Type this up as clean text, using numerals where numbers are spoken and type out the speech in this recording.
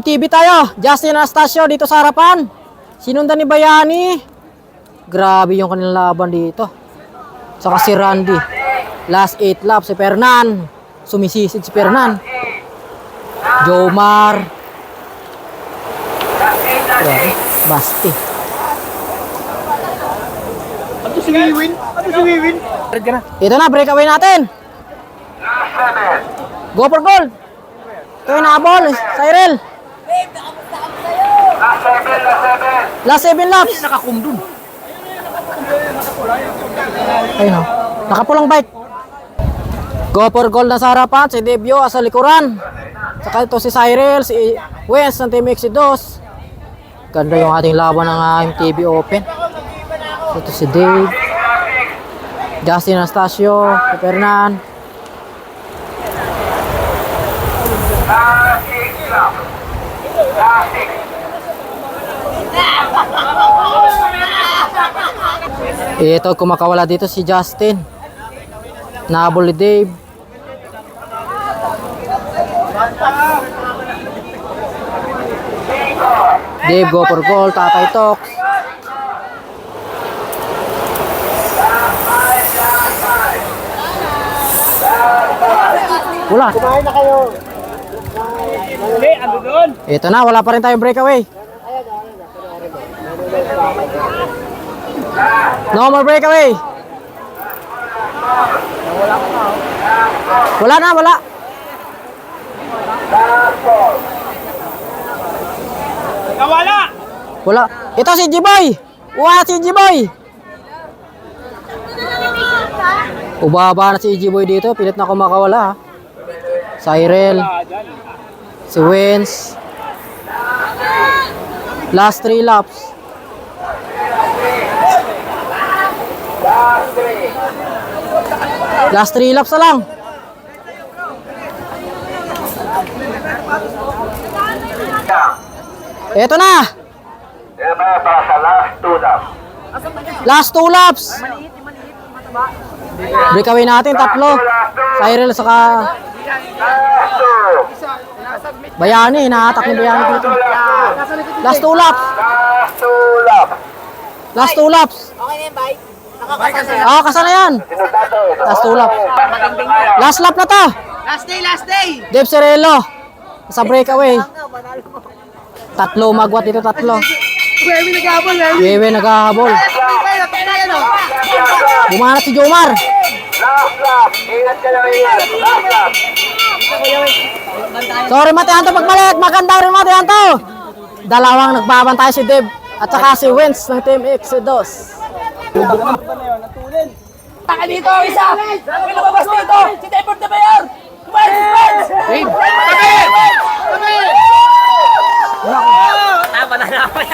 IMTV tayo. Justin Anastasio dito sa harapan. Sinundan ni Bayani. Grabe yung kanilang laban dito. Saka si Randy. Last 8 laps si Fernan. Sumisisid si Fernan. Jomar. Grabe. Basti. Ano si Wiwin? Ito na, breakaway natin. Go for gold. Ito yung nakabol. Cyril. Last 7 laps. Nakakumdun. Ayun o. Nakapulang bike. Go for gold na sa harapan. Si Devio sa likuran. Saka ito si Cyril. Si Wens ng Team Exodus. Ganda yung ating laban ng MTV Open. Ito si Dave. Justin Anastasio. Si Fernan. Ito kumakawala dito si Justin. Nahabol ni Dave. Dave go for goal. Tatay Tox. Wala. Kumain na kayo. Hindi, ano doon? Ito na, wala pa rin tayong breakaway. No more breakaway. Wala na, wala. Nawala! Wala. Ito si G-Boy. Wala si G-Boy. Ubaba na si G-Boy dito. Pilit na kumakawala. Ha? Cyril. Si Wins. Last 3 laps. Last 3 laps na lang. Ito na. Last 2 laps. Breakaway natin, tatlo. Cyril saka Bayani, nahatak ni Bayani dito. Last 2 laps. Last 2 laps. Okay na yun, bye. Nakakasal na. Ah, kasana yan. Last 2 laps. Last lap na to. Last day, last day! Dave Cerello. Sa breakaway. Tatlo magwat dito, tatlo. Wewe nag-aabol, wewe. Wewe naghahabol. Ay, napakalayan, no? Bumanat si Jomar. Sorry, Mateanto, pagmalit. Maganda rin, Mateanto. Dalawang nagbabantay si Dave at saka si Wens ng Team Exodus. Taka dito, isa! May lumabas dito! Si Deport de Mayor! Wens! Wens! Tabi! Tabi! Tama na naman.